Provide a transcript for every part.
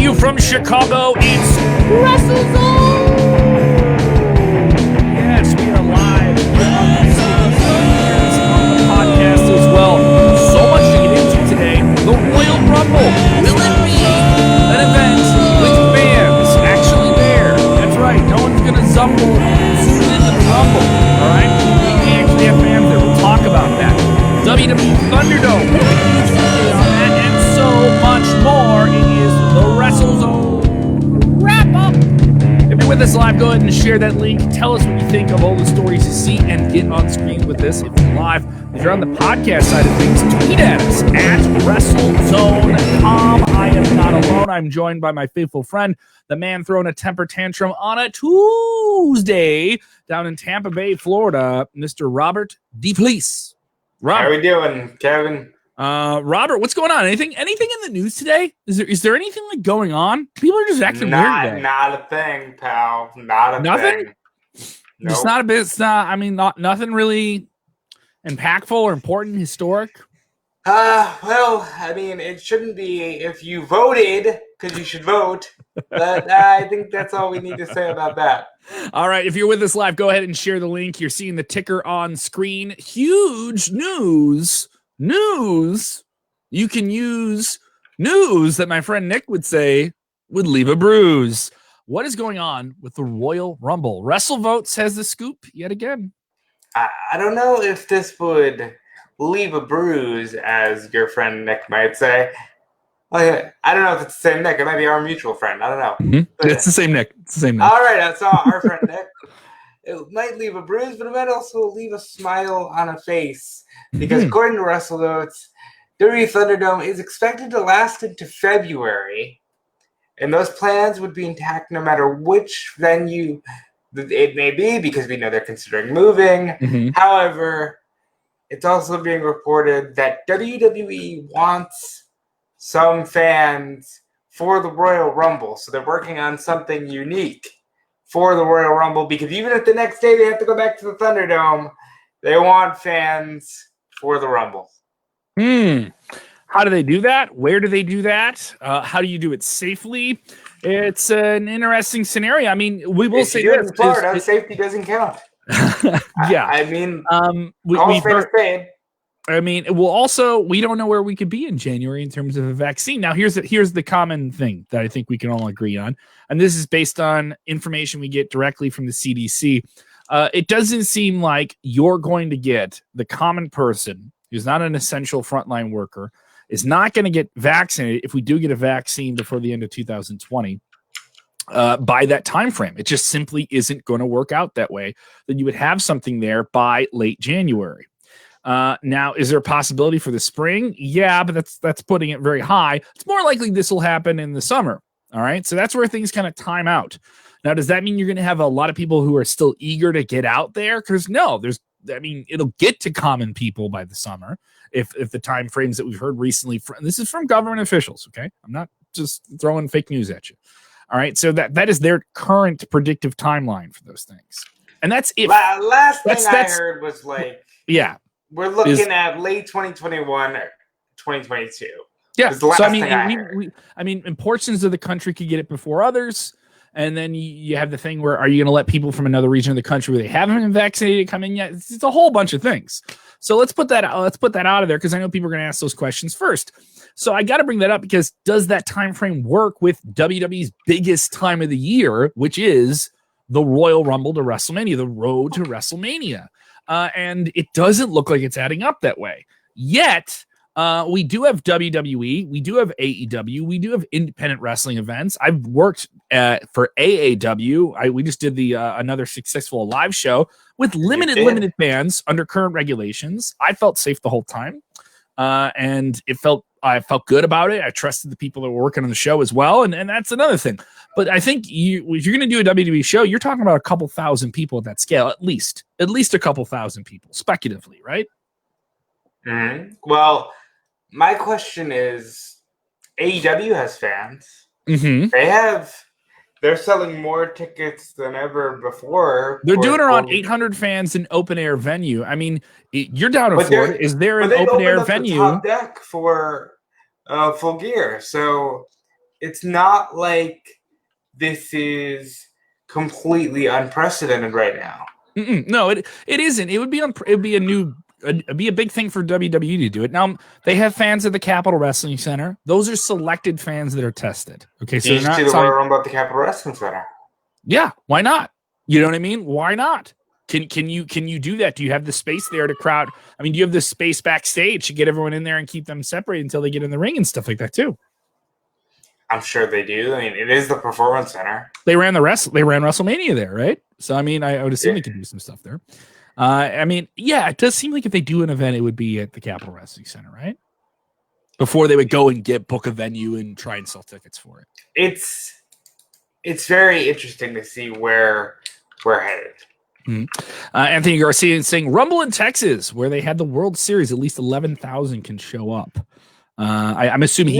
you from Chicago, it's WrestleZone! Yes, we are live on the podcast as well. So much to get into today. The Royal Rumble. Will it be an event with fans actually there? That's right. No one's going to zumble soon in the Rumble. All right? We actually have fans there. We'll talk about that. WWE Thunderdome. And so much more. It is the WrestleZone Wrap Up. If you're with us live, go ahead and share that link. Tell us what you think of all the stories you see and get on screen with us if you're live. If you're on the podcast side of things, tweet at us at WrestleZone.com. I am not alone. I'm joined by my faithful friend, the man throwing a temper tantrum on a Tuesday down in Tampa Bay, Florida, Mr. Robert DeFelice. Robert. How are we doing, Kevin? Robert, what's going on? Anything in the news today? Is there anything like going on? People are just acting weird today. Not a thing, pal. Not a nothing? thing. Nope. Just not a bit. It's not. I mean, nothing really impactful or important, historic. Well, I mean, it shouldn't be if you voted, because you should vote. But I think that's all we need to say about that. All right, if you're with us live, go ahead and share the link. You're seeing the ticker on screen. Huge news. You can use news that my friend Nick would say would leave a bruise. What is going on with the Royal Rumble? WrestleVotes has the scoop yet again. I don't know if this would leave a bruise, as your friend Nick might say. I don't know if it's the same Nick. It might be our mutual friend. I don't know. Mm-hmm. But it's the same Nick. All right, that's our friend Nick. It might leave a bruise, but it might also leave a smile on a face. Because according to WrestleVotes, WWE Thunderdome is expected to last into February. And those plans would be intact no matter which venue it may be, because we know they're considering moving. Mm-hmm. However, it's also being reported that WWE wants some fans for the Royal Rumble. So they're working on something unique for the Royal Rumble, because even if the next day they have to go back to the Thunderdome, they want fans for the Rumble. How do they do that? Where do they do that? How do you do it safely? It's an interesting scenario. I mean, we will say this. In Florida, safety doesn't count. Yeah. I mean, we've heard, I mean, we don't know where we could be in January in terms of a vaccine. Now, here's the common thing that I think we can all agree on, and this is based on information we get directly from the CDC. It doesn't seem like you're going to get the common person who's not an essential frontline worker is not going to get vaccinated if we do get a vaccine before the end of 2020 by that time frame. It just simply isn't going to work out that way. Then you would have something there by late January. Now, is there a possibility for the spring? Yeah, but that's putting it very high. It's more likely this will happen in the summer. All right, so that's where things kind of time out. Now, does that mean you're going to have a lot of people who are still eager to get out there? Because no, it'll get to common people by the summer if the time frames that we've heard recently. This is from government officials, okay? I'm not just throwing fake news at you. All right, so that is their current predictive timeline for those things, and that's it. Last thing I heard was like, yeah, we're looking at late 2021 or 2022. Yeah, so I mean, in portions of the country could get it before others. And then you have the thing where, are you going to let people from another region of the country where they haven't been vaccinated come in yet? It's a whole bunch of things. So let's put that out of there, because I know people are going to ask those questions first. So I got to bring that up, because does that time frame work with WWE's biggest time of the year, which is the Royal Rumble to WrestleMania, the road to WrestleMania? And it doesn't look like it's adding up that way yet. We do have WWE, we do have AEW, we do have independent wrestling events. I've worked for AAW. We just did the another successful live show with limited fans under current regulations. I felt safe the whole time, and I felt good about it. I trusted the people that were working on the show as well, and that's another thing. But I think if you're going to do a WWE show, you're talking about a couple thousand people at that scale, at least a couple thousand people, speculatively, right? Mm-hmm. Well, my question is, AEW has fans. Mm-hmm. They're selling more tickets than ever before. They're doing around 800 fans in open air venue. I mean, you're down in Florida. Is there an open air venue? The top deck for Full Gear. So it's not like this is completely unprecedented right now. No, it isn't. It would be it'd be a big thing for WWE to do it. Now they have fans at the Capitol Wrestling Center. Those are selected fans that are tested. Okay, so you see the Royal Rumble at the Capitol Wrestling Center. Yeah, why not? You know what I mean? Why not? Can you do that? Do you have the space there to crowd? I mean, do you have the space backstage to get everyone in there and keep them separated until they get in the ring and stuff like that too? I'm sure they do. I mean, it is the Performance Center. They ran WrestleMania there, right? So I mean, I would assume they could do some stuff there. I mean, yeah, it does seem like if they do an event, it would be at the Capitol Wrestling Center, right? Before they would go and book a venue and try and sell tickets for it. It's very interesting to see where we're headed. Anthony Garcia is saying Rumble in Texas, where they had the World Series, at least 11,000 can show up. I'm assuming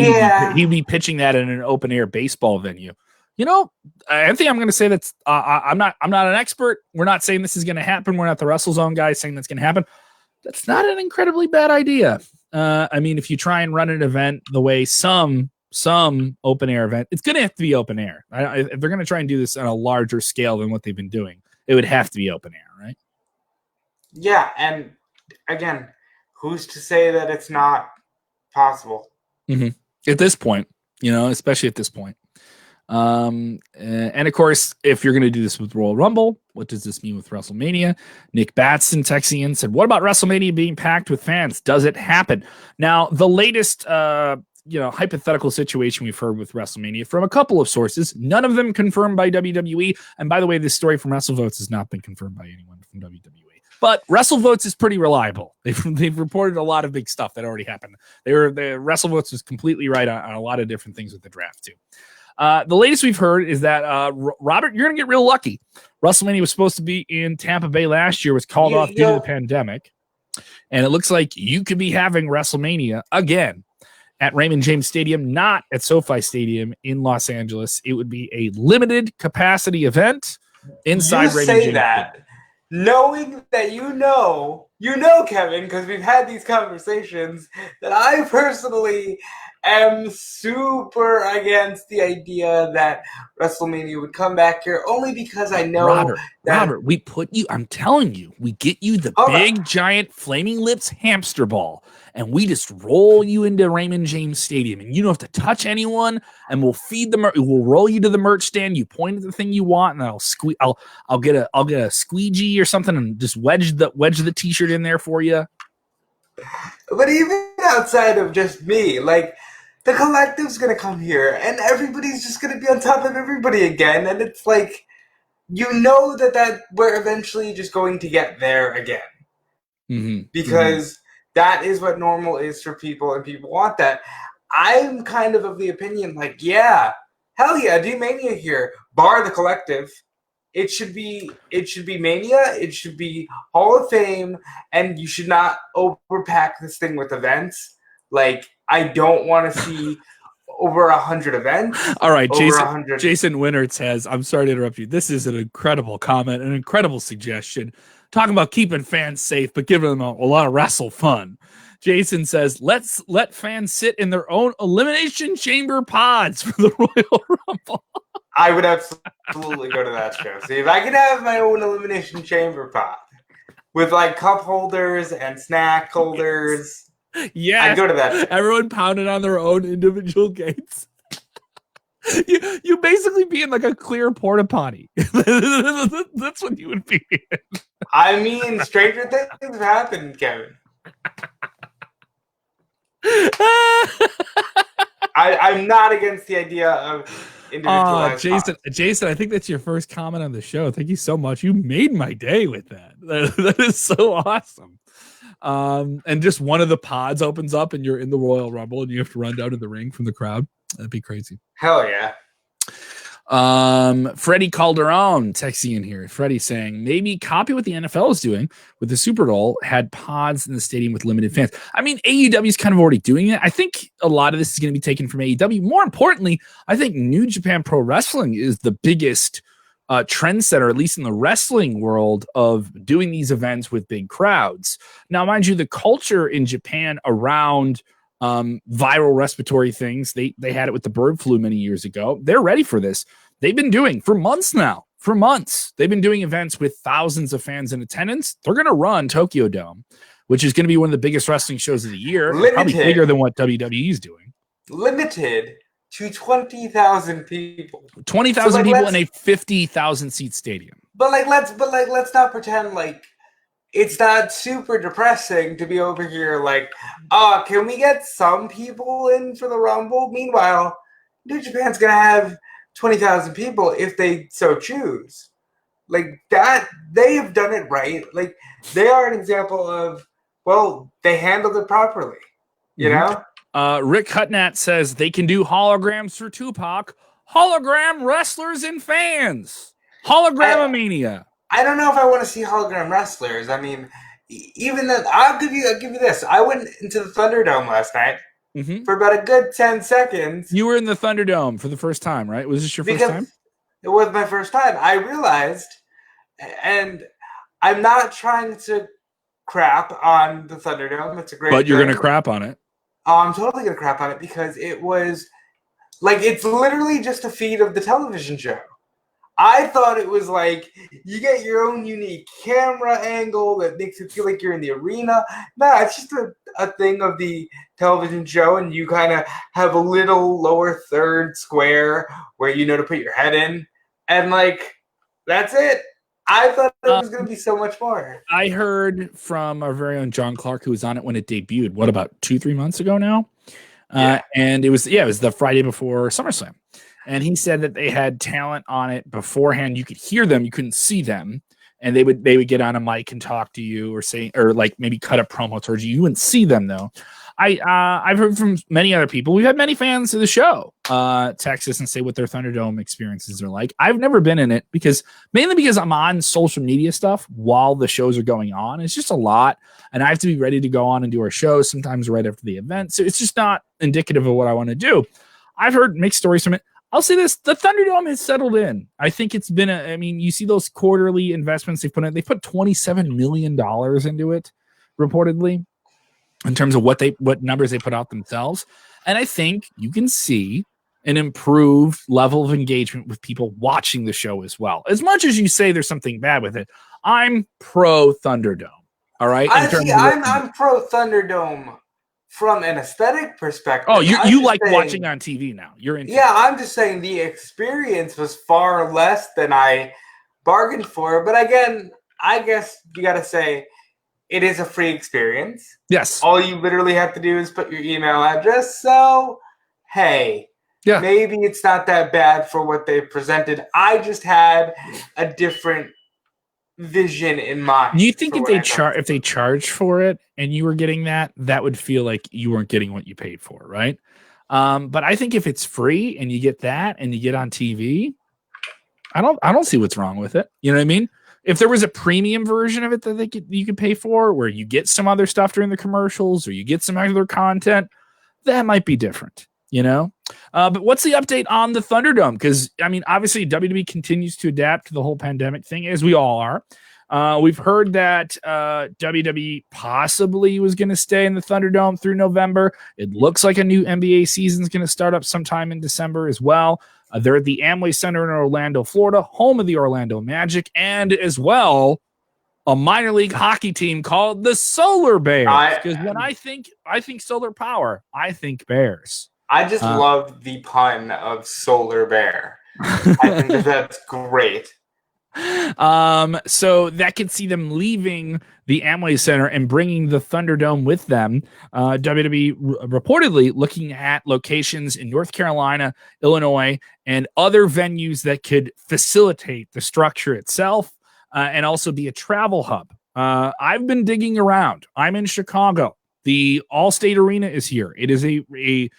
he'd be pitching that in an open air baseball venue. You know, Anthony, I'm going to say that's I'm not an expert. We're not saying this is going to happen. We're not the WrestleZone guys saying that's going to happen. That's not an incredibly bad idea. I mean, if you try and run an event the way some open air event, it's going to have to be open air. If they're going to try and do this on a larger scale than what they've been doing, it would have to be open air, right? Yeah, and again, who's to say that it's not possible? At this point, you know, especially at this point. And of course, if you're going to do this with Royal Rumble, what does this mean with WrestleMania? Nick Batson texting in said, what about WrestleMania being packed with fans? Does it happen? Now, the latest, hypothetical situation we've heard with WrestleMania from a couple of sources, none of them confirmed by WWE. And by the way, this story from WrestleVotes has not been confirmed by anyone from WWE. But WrestleVotes is pretty reliable. They've reported a lot of big stuff that already happened. The WrestleVotes was completely right on a lot of different things with the draft too. The latest we've heard is that Robert, you're gonna get real lucky. WrestleMania was supposed to be in Tampa Bay last year, was called off due to the pandemic, and it looks like you could be having WrestleMania again at Raymond James Stadium, not at SoFi Stadium in Los Angeles. It would be a limited capacity event inside Raymond James. That. Knowing that you know, Kevin, because we've had these conversations, that I personally am super against the idea that WrestleMania would come back here, only because I know Robert, we put you, I'm telling you, we get you the big, giant, flaming lips hamster ball, and we just roll you into Raymond James Stadium, and you don't have to touch anyone, and we'll feed the we'll roll you to the merch stand, you point at the thing you want, and I'll get a squeegee or something and just wedge the t-shirt in there for you. But even outside of just me, like, the collective's going to come here, and everybody's just going to be on top of everybody again, and it's like, you know that we're eventually just going to get there again. Because that is what normal is for people, and people want that. I'm kind of the opinion, like, yeah, hell yeah, do Mania here, bar the collective. It should be Mania, it should be Hall of Fame, and you should not overpack this thing with events. Like, I don't want to see over 100 events. All right, Jason Winnertz has, I'm sorry to interrupt you. This is an incredible comment, an incredible suggestion. Talking about keeping fans safe, but giving them a lot of wrestle fun. Jason says, let's let fans sit in their own elimination chamber pods for the Royal Rumble. I would absolutely go to that show. See, if I could have my own elimination chamber pod with like cup holders and snack holders. Yeah, I'd go to that. Everyone pounded on their own individual gates. You basically be in like a clear porta potty. That's what you would be in. I mean, stranger things have happened, Kevin. I'm not against the idea of individualized Jason, I think that's your first comment on the show. Thank you so much. You made my day with that. That is so awesome. And just one of the pods opens up and you're in the Royal Rumble and you have to run down to the ring from the crowd. That'd be crazy. Hell yeah. Freddie Calderon texting in here. Freddie saying maybe copy what the NFL is doing with the Super Bowl, had pods in the stadium with limited fans. I mean, AEW is kind of already doing it. I think a lot of this is going to be taken from AEW. More importantly, I think New Japan Pro Wrestling is the biggest trendsetter, at least in the wrestling world, of doing these events with big crowds. Now, mind you, the culture in Japan around viral respiratory things. They had it with the bird flu many years ago. They're ready for this. They've been doing for months now. For months, they've been doing events with thousands of fans in attendance. They're going to run Tokyo Dome, which is going to be one of the biggest wrestling shows of the year. Probably bigger than what WWE is doing. Limited to 20,000 people. 20,000 people in a 50,000 seat stadium. But let's not pretend like it's not super depressing to be over here like, can we get some people in for the Rumble? Meanwhile, New Japan's gonna have 20,000 people if they so choose. Like that, they have done it right. Like they are an example of, well, they handled it properly. You know? Rick Hutnak says they can do holograms for Tupac. Hologram wrestlers and fans. Hologramomania. I don't know if I want to see hologram wrestlers. I mean, even that, I'll give you this. I went into the Thunderdome last night for about a good 10 seconds. You were in the Thunderdome for the first time, right? Was this your first time? It was my first time. I realized, and I'm not trying to crap on the Thunderdome. It's a great But you're going to crap on it. I'm totally going to crap on it because it was, like, it's literally just a feed of the television show. I thought it was like you get your own unique camera angle that makes it feel like you're in the arena. No, it's just a thing of the television show, and you kind of have a little lower third square where you know to put your head in, and like that's it. I thought it was going to be so much more. I heard from our very own John Clark, who was on it when it debuted. What, about 2-3 months ago now? And it was the Friday before SummerSlam. And he said that they had talent on it beforehand. You could hear them, you couldn't see them, and they would get on a mic and talk to you, or like maybe cut a promo towards you. You wouldn't see them though. I've heard from many other people. We've had many fans of the show text us and say what their Thunderdome experiences are like. I've never been in it mainly because I'm on social media stuff while the shows are going on. It's just a lot, and I have to be ready to go on and do our shows sometimes right after the event. So it's just not indicative of what I want to do. I've heard mixed stories from it. I'll say this, the Thunderdome has settled in. I think it's been you see those quarterly investments they put in. They put $27 million into it, reportedly, in terms of what numbers they put out themselves. And I think you can see an improved level of engagement with people watching the show as well. As much as you say there's something bad with it, I'm pro Thunderdome. All right? I'm pro Thunderdome. From an aesthetic perspective. Oh, you like watching on TV now. You're into I'm just saying the experience was far less than I bargained for. But again, I guess you got to say it is a free experience. Yes. All you literally have to do is put your email address. So, hey, maybe it's not that bad for what they presented. I just had a different vision in mind. You think if they charge for it and you were getting that would feel like you weren't getting what you paid for, right? But I think if it's free and you get that and you get on TV, I don't see what's wrong with it. You know what I mean? If there was a premium version of it that you could pay for, where you get some other stuff during the commercials or you get some other content, that might be different. You know, but what's the update on the Thunderdome? Because I mean, obviously WWE continues to adapt to the whole pandemic thing, as we all are. We've heard that WWE possibly was going to stay in the Thunderdome through November. It looks like a new NBA season is going to start up sometime in December as well. They're at the Amway Center in Orlando, Florida, home of the Orlando Magic, and as well a minor league hockey team called the Solar Bears. Because when I think solar power, I think Bears. I just love the pun of Solar Bear. I think that's great. So that could see them leaving the Amway Center and bringing the Thunderdome with them. WWE reportedly looking at locations in North Carolina, Illinois, and other venues that could facilitate the structure itself and also be a travel hub. I've been digging around. I'm in Chicago. The Allstate Arena is here. It is a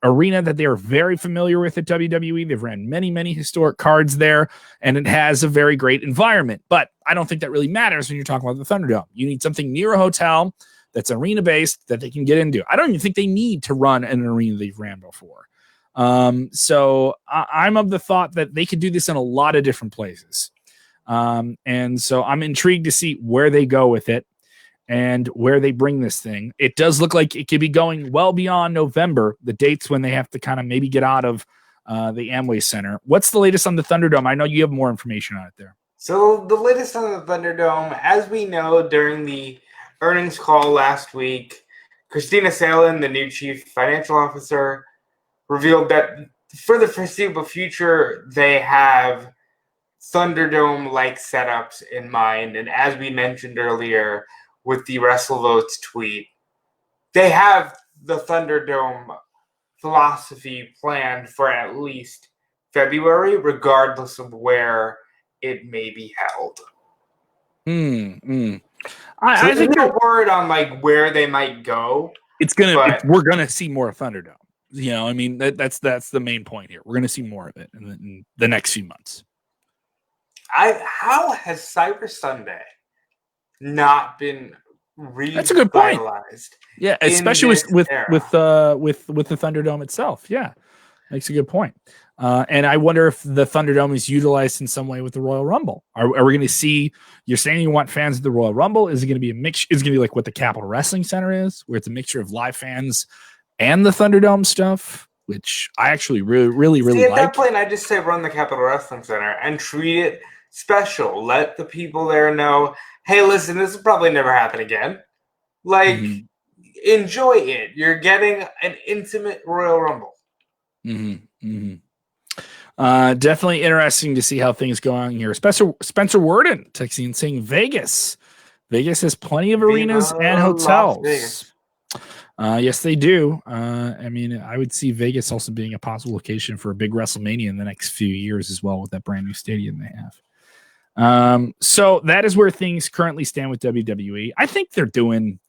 arena that they are very familiar with at WWE. They've ran many, many historic cards there, and it has a very great environment. But I don't think that really matters when you're talking about the Thunderdome. You need something near a hotel that's arena-based that they can get into. I don't even think they need to run an arena they've ran before. So I'm of the thought that they could do this in a lot of different places. And so I'm intrigued to see where they go with it. and where they bring this thing. It does look like it could be going well beyond November, the dates when they have to kind of maybe get out of the Amway Center. What's the latest on the Thunderdome? I know you have more information on it there. So the latest on the Thunderdome, as we know during the earnings call last week, Christina Salin, the new chief financial officer, revealed that for the foreseeable future, they have Thunderdome-like setups in mind. And as we mentioned earlier with the WrestleVotes tweet, they have the Thunderdome philosophy planned for at least February, regardless of where it may be held. I think no word on like where they might go. We're gonna see more of Thunderdome. You know, I mean that's the main point here. We're gonna see more of it in the next few months. How has Cyber Sunday not been revitalized? That's a good point. Yeah, especially with the Thunderdome itself. Yeah, makes a good point. And I wonder if the Thunderdome is utilized in some way with the Royal Rumble. Are we going to see? You're saying you want fans of the Royal Rumble? Is it going to be a mix? Is it going to be like what the Capitol Wrestling Center is, where it's a mixture of live fans and the Thunderdome stuff? Which I actually really like. At that point, I just say run the Capitol Wrestling Center and treat it special. Let the people there know, hey, listen, this will probably never happen again. Like, enjoy it. You're getting an intimate Royal Rumble. Definitely interesting to see how things go on here. Spencer Worden texting and saying Vegas has plenty of arenas and hotels. Yes, they do. I mean, I would see Vegas also being a possible location for a big WrestleMania in the next few years as well with that brand new stadium they have. So that is where things currently stand with WWE. I think they're doing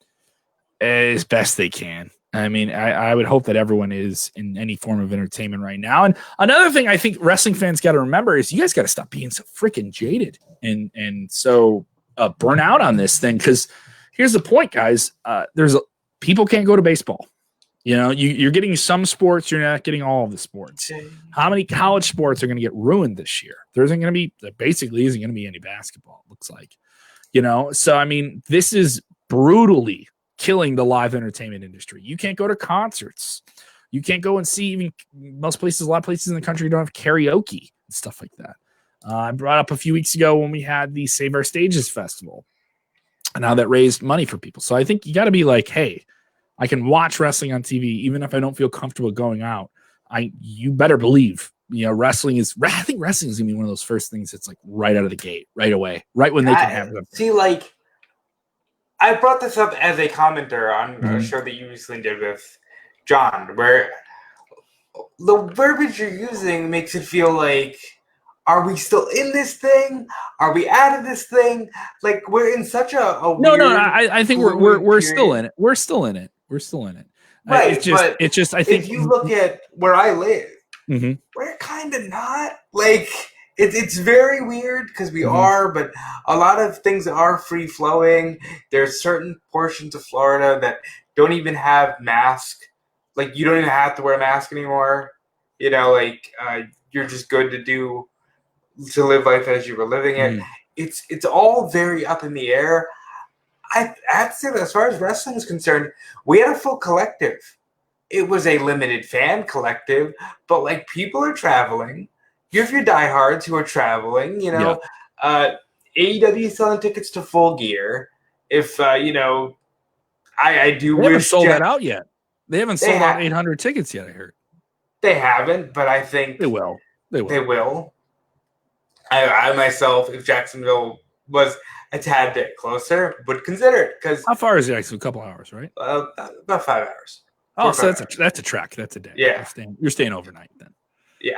as best they can. I mean, I would hope that everyone is in any form of entertainment right now. And another thing I think wrestling fans got to remember is you guys got to stop being so freaking jaded and so burn out on this thing. Because here's the point, guys. People can't go to baseball. You know, you're getting some sports. You're not getting all of the sports. How many college sports are going to get ruined this year? There isn't going to be any basketball, it looks like. You know, so, I mean, this is brutally killing the live entertainment industry. You can't go to concerts. You can't go and see even a lot of places in the country don't have karaoke and stuff like that. I brought up a few weeks ago when we had the Save Our Stages Festival and how that raised money for people. So I think you got to be like, hey, I can watch wrestling on TV even if I don't feel comfortable going out. You better believe, you know, I think wrestling is going to be one of those first things that's like right out of the gate, right away, right when they can have them. See, like, I brought this up as a commenter on a show that you recently did with John, where the verbiage you're using makes it feel like, are we still in this thing? Are we out of this thing? Like, we're in such a weird I think we're still in it. We're still in it. Right. It's just I think if you look at where I live, we're kind of not. Like, it's very weird because we are, but a lot of things are free flowing. There's certain portions of Florida that don't even have masks. Like, you don't even have to wear a mask anymore. You know, like, you're just good to live life as you were living it. It's all very up in the air. I have to say that as far as wrestling is concerned, we had a full collective. It was a limited fan collective, but like, people are traveling. You have your diehards who are traveling, you know. AEW is selling tickets to Full Gear. If you know, I do they wish haven't sold that out yet. They haven't sold out 800 tickets yet, I heard. They haven't, but I think they will. They will. I myself, if Jacksonville was a tad bit closer, would consider it. Because how far is it? Actually, a couple hours, right? About 5 hours. Oh, so that's a trek. That's a day. Yeah, you're staying overnight then. Yeah.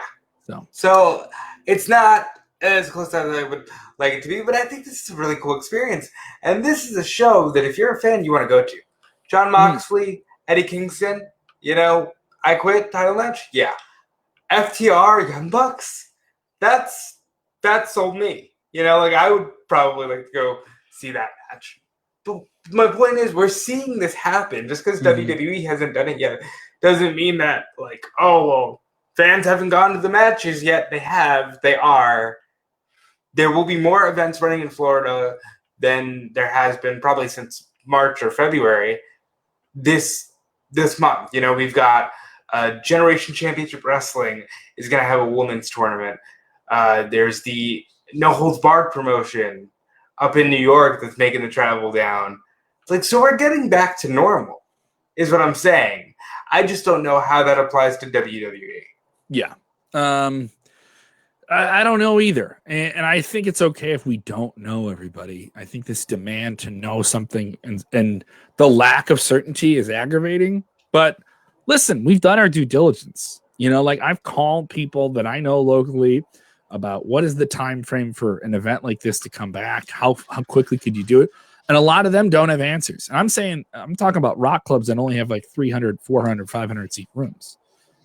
So it's not as close as I would like it to be, but I think this is a really cool experience. And this is a show that if you're a fan, you want to go to. Jon Moxley, Eddie Kingston, you know, I Quit title match. Yeah. FTR, Young Bucks. That sold me. You know, like, I would probably like to go see that match. But my point is, we're seeing this happen. Just because WWE hasn't done it yet doesn't mean that, like, oh, well, fans haven't gone to the matches yet. They have. They are. There will be more events running in Florida than there has been probably since March or February this month. You know, we've got Generation Championship Wrestling is going to have a women's tournament. There's the No Holds Barred promotion up in New York that's making the travel down. It's like, so we're getting back to normal, is what I'm saying. I just don't know how that applies to WWE. Yeah. I don't know either. And I think it's okay if we don't know, everybody. I think this demand to know something and the lack of certainty is aggravating. But listen, we've done our due diligence. You know, like I've called people that I know locally about what is the time frame for an event like this to come back? How quickly could you do it? And a lot of them don't have answers. And I'm talking about rock clubs that only have like 300, 400, 500 seat rooms,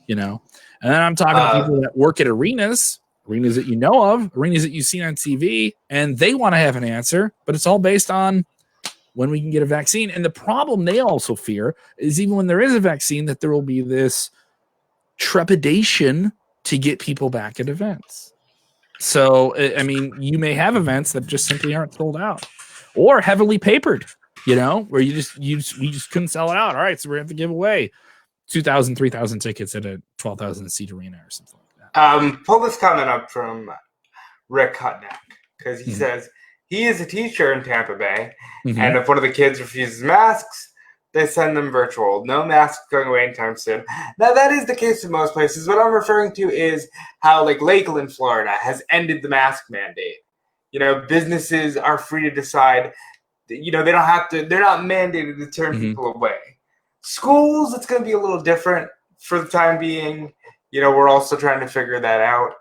you know? And then I'm talking about people that work at arenas that you know of, arenas that you've seen on TV, and they want to have an answer, but it's all based on when we can get a vaccine. And the problem they also fear is even when there is a vaccine, that there will be this trepidation to get people back at events. So, I mean, you may have events that just simply aren't sold out or heavily papered, you know, where we just couldn't sell it out. All right, so we're going to have to give away 2,000, 3,000 tickets at a 12,000 seat arena or something like that. Pull this comment up from Rick Hutnak, because he says he is a teacher in Tampa Bay, and if one of the kids refuses masks, they send them virtual. No masks going away anytime soon. Now, that is the case in most places. What I'm referring to is how, like, Lakeland, Florida, has ended the mask mandate. You know, businesses are free to decide, you know, they're not mandated to turn people away. Schools, it's going to be a little different for the time being. You know, we're also trying to figure that out.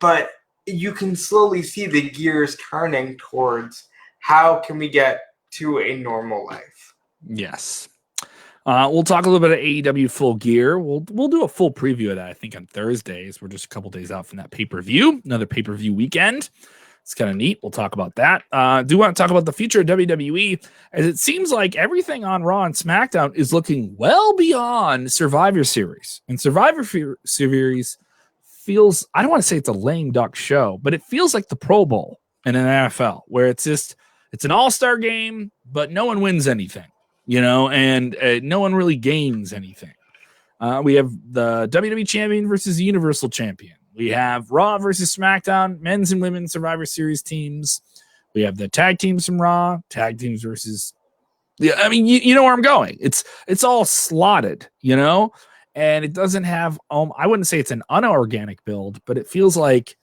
But you can slowly see the gears turning towards how can we get to a normal life. Yes. We'll talk a little bit of AEW Full Gear. We'll do a full preview of that, I think, on Thursdays. We're just a couple days out from that pay-per-view, another pay-per-view weekend. It's kind of neat. We'll talk about that. Do want to talk about the future of WWE, as it seems like everything on Raw and SmackDown is looking well beyond Survivor Series. And Survivor Series feels, I don't want to say it's a lame duck show, but it feels like the Pro Bowl in an NFL, where it's an all-star game, but no one wins anything, you know, and no one really gains anything. We have the WWE Champion versus the Universal Champion. We have Raw versus SmackDown, men's and women's Survivor Series teams. We have the tag teams from Raw, tag teams versus. Yeah, I mean, you know where I'm going. It's all slotted, you know, and it doesn't have. I wouldn't say it's an unorganic build, but it feels like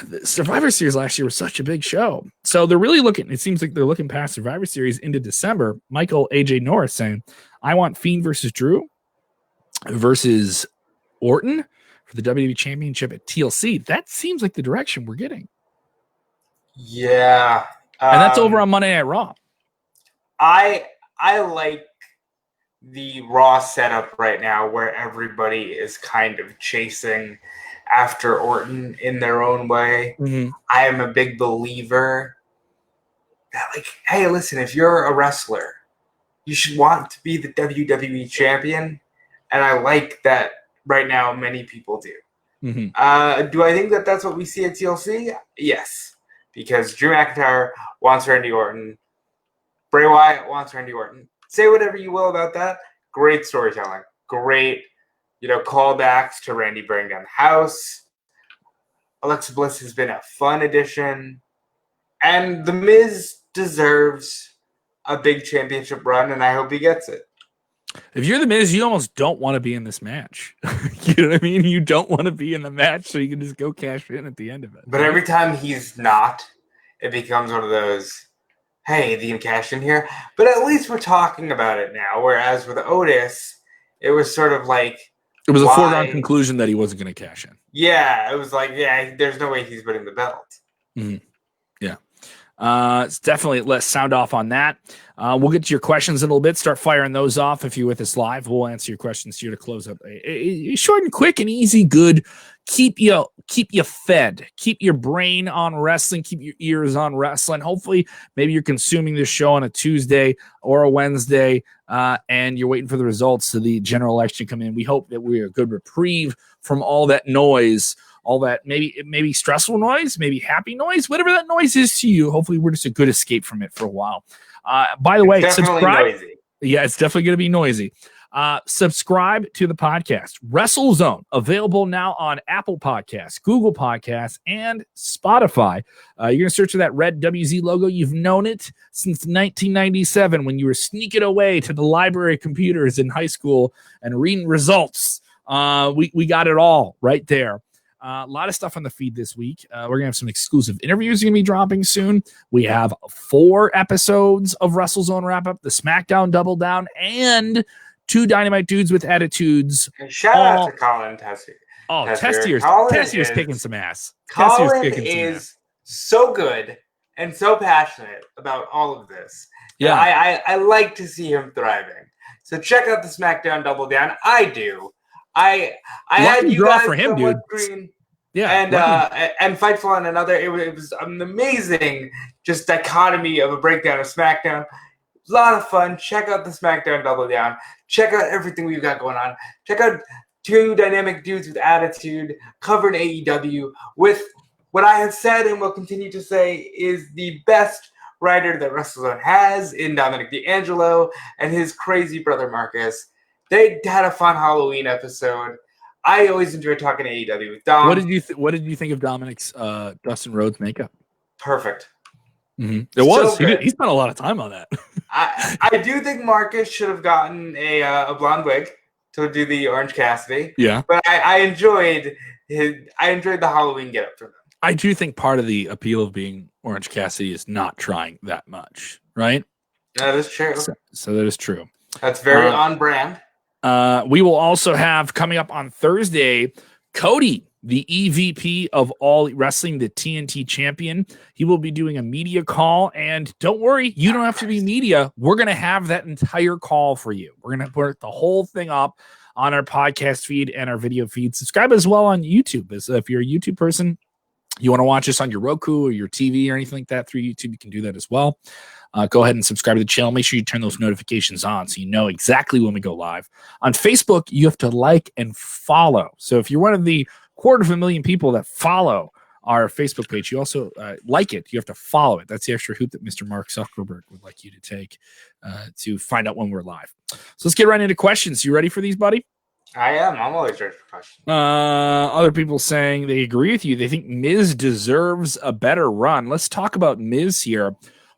the Survivor Series last year was such a big show. So they're really looking. It seems like they're looking past Survivor Series into December. Michael AJ Norris saying, "I want Fiend versus Drew versus Orton for the WWE Championship at TLC." That seems like the direction we're getting. Yeah. And that's over on Monday Night Raw. I like the Raw setup right now, where everybody is kind of chasing after Orton in their own way. I am a big believer that, like, hey, listen, if you're a wrestler, you should want to be the WWE champion. And I like that right now many people do. Do I think that that's what we see at TLC? Yes. Because Drew McIntyre wants Randy Orton. Bray Wyatt wants Randy Orton. Say whatever you will about that. Great storytelling. Great, you know, callbacks to Randy burning down the house. Alexa Bliss has been a fun addition. And The Miz deserves a big championship run, and I hope he gets it. If you're The Miz, you almost don't want to be in this match. You know what I mean? You don't want to be in the match so you can just go cash in at the end of it. But every time he's not, it becomes one of those, hey, you can cash in here. But at least we're talking about it now. Whereas with Otis, it was sort of like, it was a foregone conclusion that he wasn't going to cash in. Yeah, it was like, yeah, there's no way he's winning the belt. Yeah. It's definitely, let's sound off on that. We'll get to your questions in a little bit. Start firing those off if you're with us live. We'll answer your questions here to close up. Short and quick and easy, good. Keep you fed. Keep your brain on wrestling. Keep your ears on wrestling. Hopefully, maybe you're consuming this show on a Tuesday or a Wednesday, and you're waiting for the results of the general election to come in. We hope that we're a good reprieve from all that noise, all that maybe stressful noise, maybe happy noise, whatever that noise is to you. Hopefully we're just a good escape from it for a while. By the way, subscribe. Noisy. Yeah, it's definitely going to be noisy. Subscribe to the podcast. WrestleZone, available now on Apple Podcasts, Google Podcasts, and Spotify. You're going to search for that red WZ logo. You've known it since 1997 when you were sneaking away to the library of computers in high school and reading results. We got it all right there. A lot of stuff on the feed this week. We're going to have some exclusive interviews going to be dropping soon. We have 4 episodes of WrestleZone Wrap Up, the SmackDown Double Down, and 2 Dynamite Dudes with Attitudes. And shout out to Colin Tessier. Oh, Tessier's kicking some ass. Colin is so good and so passionate about all of this. Yeah, I like to see him thriving. So check out the SmackDown Double Down. I do. I had you guys for him, dude. Green, yeah, and Fightful on another. It was an amazing just dichotomy of a breakdown of SmackDown. A lot of fun. Check out the SmackDown Double Down. Check out everything we've got going on. Check out 2 dynamic dudes with attitude covering AEW with what I have said and will continue to say is the best writer that WrestleZone has in Dominic D'Angelo and his crazy brother Marcus. They had a fun Halloween episode. I always enjoy talking to AEW with Dom. What did you think of Dominic's Dustin Rhodes makeup? Perfect. Mm-hmm. It was. So he spent a lot of time on that. I do think Marcus should have gotten a blonde wig to do the Orange Cassidy. Yeah, but I enjoyed the Halloween getup for them. I do think part of the appeal of being Orange Cassidy is not trying that much, right? That is true. So that is true. That's very on brand. We will also have coming up on Thursday, Cody, the EVP of All Wrestling, the TNT champion. He will be doing a media call, and don't worry, you don't have to be media. We're going to have that entire call for you. We're going to put the whole thing up on our podcast feed and our video feed. Subscribe as well on YouTube. If you're a YouTube person, you want to watch us on your Roku or your TV or anything like that through YouTube, you can do that as well. Go ahead and subscribe to the channel. Make sure you turn those notifications on so you know exactly when we go live. On Facebook, you have to like and follow. So if you're one of the 250,000 people that follow our Facebook page, you also like it. You have to follow it. That's the extra hoop that Mr. Mark Zuckerberg would like you to take to find out when we're live. So let's get right into questions. You ready for these, buddy? I am. I'm always ready for questions. Other people saying they agree with you. They think Miz deserves a better run. Let's talk about Miz here.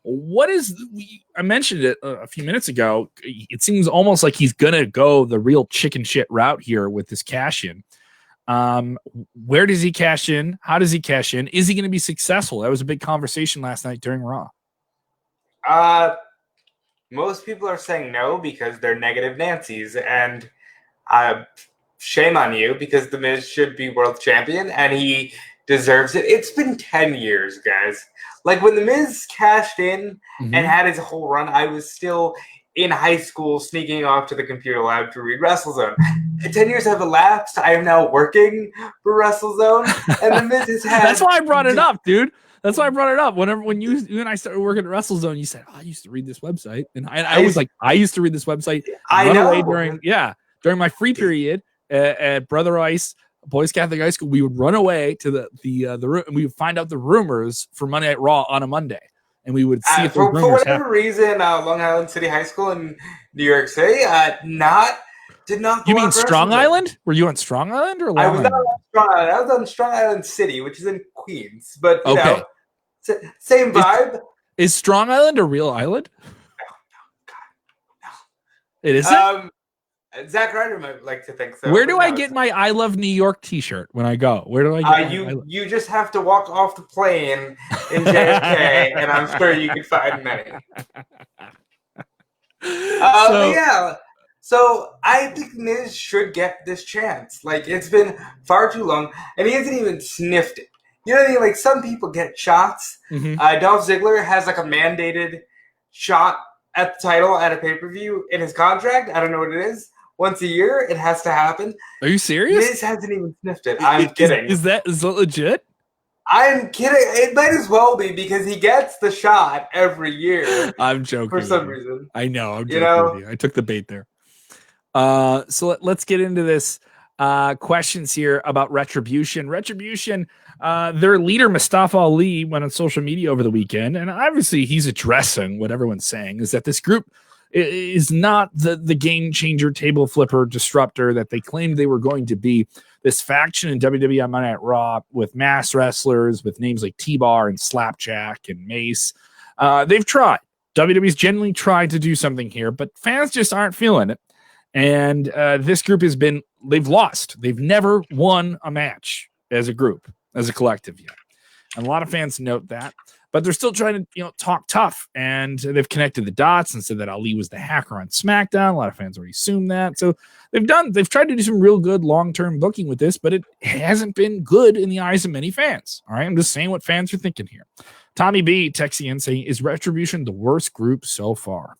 I mentioned it a few minutes ago. It seems almost like he's going to go the real chicken shit route here with this cash in. Where does he cash in? How does he cash in? Is he going to be successful? That was a big conversation last night during Raw. Most people are saying no because they're negative Nancy's, and shame on you because The Miz should be world champion and he deserves it. It's been 10 years, guys. Like when The Miz cashed in and had his whole run, I was still in high school sneaking off to the computer lab to read WrestleZone. 10 years have elapsed. I am now working for WrestleZone, and The Miz has had... That's why I brought it up, dude. That's why I brought it up. When you and I started working at WrestleZone, you said, I used to read this website. And I was like, I used to read this website. I know. During my free period at Brother Ice Boys Catholic High School, we would run away to the room and we would find out the rumors for Monday Night Raw on a Monday, and we would see if for whatever reason, Long Island City High School in New York City did not. You mean Strong Island? Were you on Strong Island or Long I was Island? not on Strong Island. I was on Strong Island City, which is in Queens, but you know, same vibe. Is Strong Island a real island? No. It isn't. Zack Ryder might like to think so. Where do I get my I Love New York t-shirt when I go? Where do I get you just have to walk off the plane in JFK, and I'm sure you can find many. So I think Miz should get this chance. Like, it's been far too long, and he hasn't even sniffed it. You know what I mean? Like, some people get shots. Dolph Ziggler has like a mandated shot at the title at a pay-per-view in his contract. I don't know what it is. Once a year, it has to happen. Are you serious? Miz hasn't even sniffed it. I'm kidding. Is that legit? I'm kidding. It might as well be because he gets the shot every year. I'm joking. For some reason. I know. I'm joking with you. I took the bait there. So let's get into this. Questions here about Retribution. Retribution, their leader, Mustafa Ali, went on social media over the weekend, and obviously he's addressing what everyone's saying is that this group is not the game changer, table flipper, disruptor that they claimed they were going to be. This faction in WWE on Monday Night Raw with mass wrestlers with names like T-Bar and Slapjack and Mace. They've tried. WWE's genuinely tried to do something here, but fans just aren't feeling it. And this group they've lost. They've never won a match as a group, as a collective yet. And a lot of fans note that. But they're still trying to, talk tough, and they've connected the dots and said that Ali was the hacker on SmackDown. A lot of fans already assume that. So they've tried to do some real good long-term booking with this, but it hasn't been good in the eyes of many fans. All right, I'm just saying what fans are thinking here. Tommy B texting in saying, "Is Retribution the worst group so far?"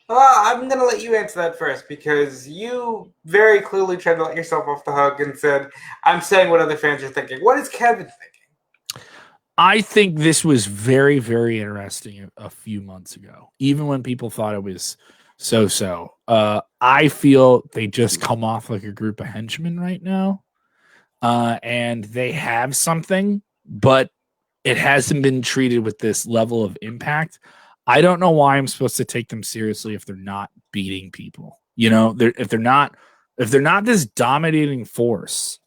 Well, I'm going to let you answer that first because you very clearly tried to let yourself off the hook and said, "I'm saying what other fans are thinking." What is Kevin thinking? I think this was very, very interesting a few months ago, even when people thought it was so-so. I feel they just come off like a group of henchmen right now, and they have something, but it hasn't been treated with this level of impact. I don't know why I'm supposed to take them seriously if they're not beating people. If they're not this dominating force.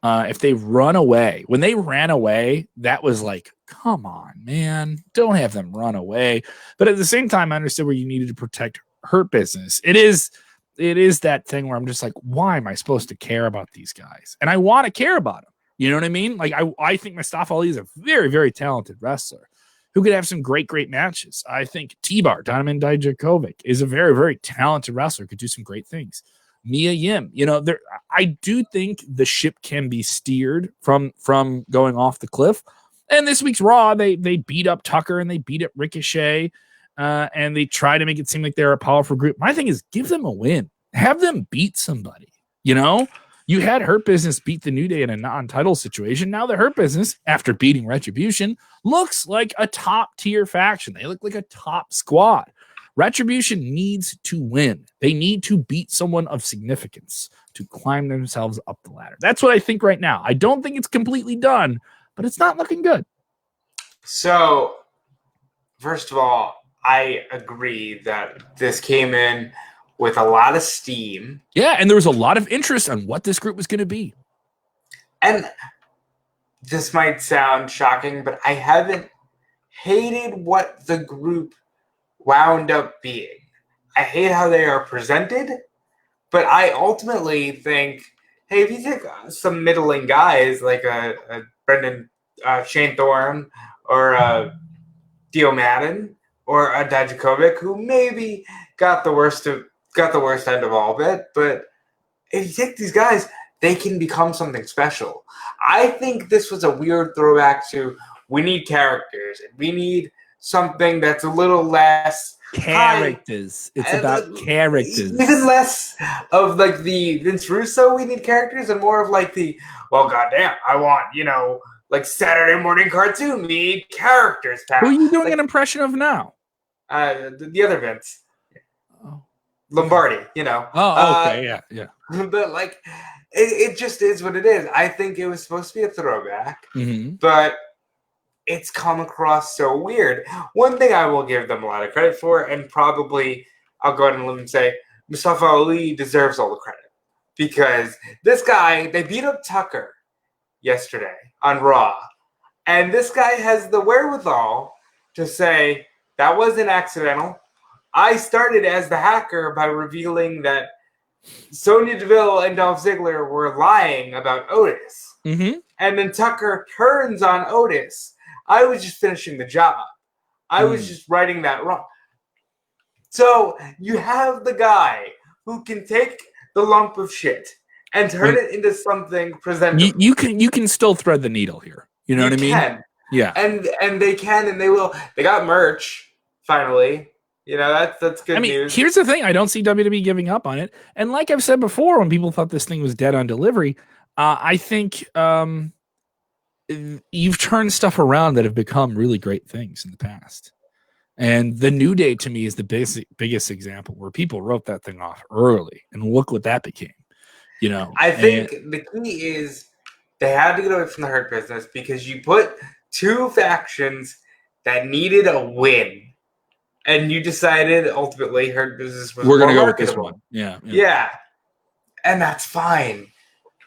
If they run away, when they ran away, that was like, come on, man, don't have them run away. But at the same time, I understood where you needed to protect Hurt Business. It is that thing where I'm just like, why am I supposed to care about these guys? And I want to care about them. You know what I mean? Like, I think Mustafa Ali is a very, very talented wrestler who could have some great, great matches. I think T-Bar, Donovan Dijakovic, is a very, very talented wrestler, could do some great things. Mia Yim, I do think the ship can be steered from going off the cliff. And this week's Raw, they beat up Tucker and they beat up Ricochet, and they try to make it seem like they're a powerful group. My thing is, give them a win. Have them beat somebody. You had Hurt Business beat the New Day in a non-title situation. Now the Hurt Business, after beating Retribution, looks like a top-tier faction. They look like a top squad. Retribution needs to win. They need to beat someone of significance to climb themselves up the ladder. That's what I think right now. I don't think it's completely done, but it's not looking good. So, first of all, I agree that this came in with a lot of steam. Yeah, and there was a lot of interest on what this group was going to be. And this might sound shocking, but I haven't hated what the group wound up being. I hate how they are presented, but I ultimately think, hey, if you take some middling guys like a Brendan Shane Thorne or a Dio Madden or a Dijakovic, who maybe got the worst end of all of it, but if you take these guys, they can become something special. I think this was a weird throwback to, we need characters, and we need something that's a little less characters. It's about characters. Even less of like the Vince Russo, we need characters, and more of like the, well, goddamn, I want, like Saturday morning cartoon, we need characters, pal. Who are you doing an impression of now? The other Vince. Oh. Lombardi, Oh, okay, yeah. But like, it just is what it is. I think it was supposed to be a throwback, but it's come across so weird. One thing I will give them a lot of credit for, and probably I'll go ahead and say Mustafa Ali deserves all the credit, because this guy, they beat up Tucker yesterday on Raw, and this guy has the wherewithal to say, that wasn't accidental. I started as the hacker by revealing that Sonya Deville and Dolph Ziggler were lying about Otis. And then Tucker turns on Otis. I was just finishing the job. I was just writing that wrong. So you have the guy who can take the lump of shit and turn it into something presentable. You can still thread the needle here. You know what I mean? Can. Yeah. And they can, and they will. They got merch, finally. That's good news. Here's the thing. I don't see WWE giving up on it. And like I've said before, when people thought this thing was dead on delivery, I think you've turned stuff around that have become really great things in the past. And the New Day, to me, is the biggest example where people wrote that thing off early. And look what that became. You know, I think the key is they had to get away from the Hurt Business because you put two factions that needed a win, and you decided ultimately Hurt Business was we're gonna more go with this marketable. one. Yeah, and that's fine.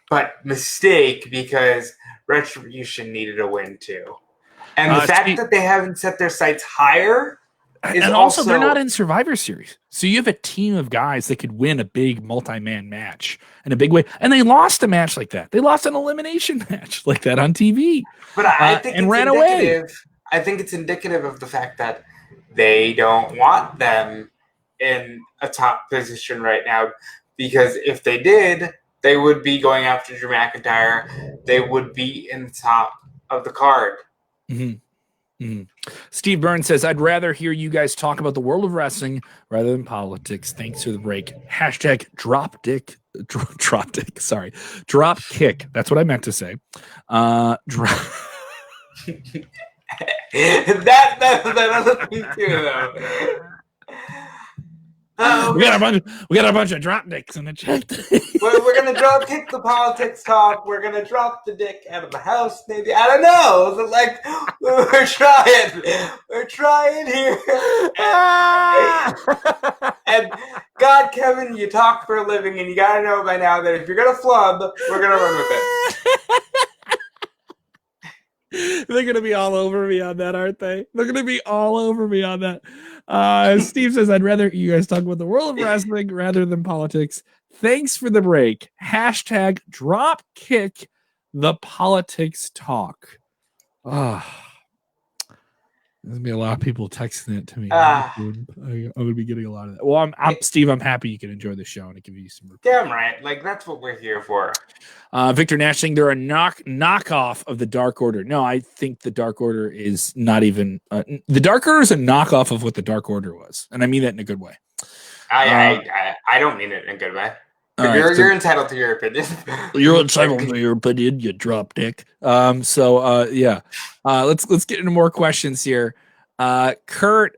But mistake, because Retribution needed a win too. And the fact that they haven't set their sights higher is and also they're not in Survivor Series. So you have a team of guys that could win a big multi-man match in a big way. And they lost a match like that. They lost an elimination match like that on TV. But I think and it's ran indicative. away. I think it's indicative of the fact that they don't want them in a top position right now. Because if they did, they would be going after Drew McIntyre. They would be in the top of the card. Mm-hmm. Mm-hmm. Steve Burns says, I'd rather hear you guys talk about the world of wrestling rather than politics. Thanks for the break. Hashtag drop dick. Sorry. Drop kick. That's what I meant to say. Drop. that other thing too, though. We got a bunch of drop dicks in the chat. We're gonna drop kick the politics talk. We're gonna drop the dick out of the house. Maybe, I don't know. Like, we're trying here. And God, Kevin, you talk for a living, and you gotta know by now that if you're gonna flub, we're gonna run with it. They're going to be all over me on that, aren't they? They're going to be all over me on that. Steve says, I'd rather you guys talk about the world of wrestling rather than politics. Thanks for the break. Hashtag drop kick the politics talk. There's going to be a lot of people texting it to me. I'm going to be getting a lot of that. Well, Steve, I'm happy you can enjoy the show and I give you some. Damn right. Like, that's what we're here for. Victor Nash saying they're a knockoff of the Dark Order. No, I think the Dark Order is not even... the Dark Order is a knockoff of what the Dark Order was. And I mean that in a good way. I don't mean it in a good way. You're entitled to your opinion. You're entitled to your opinion, you drop dick. Let's get into more questions here. Kurt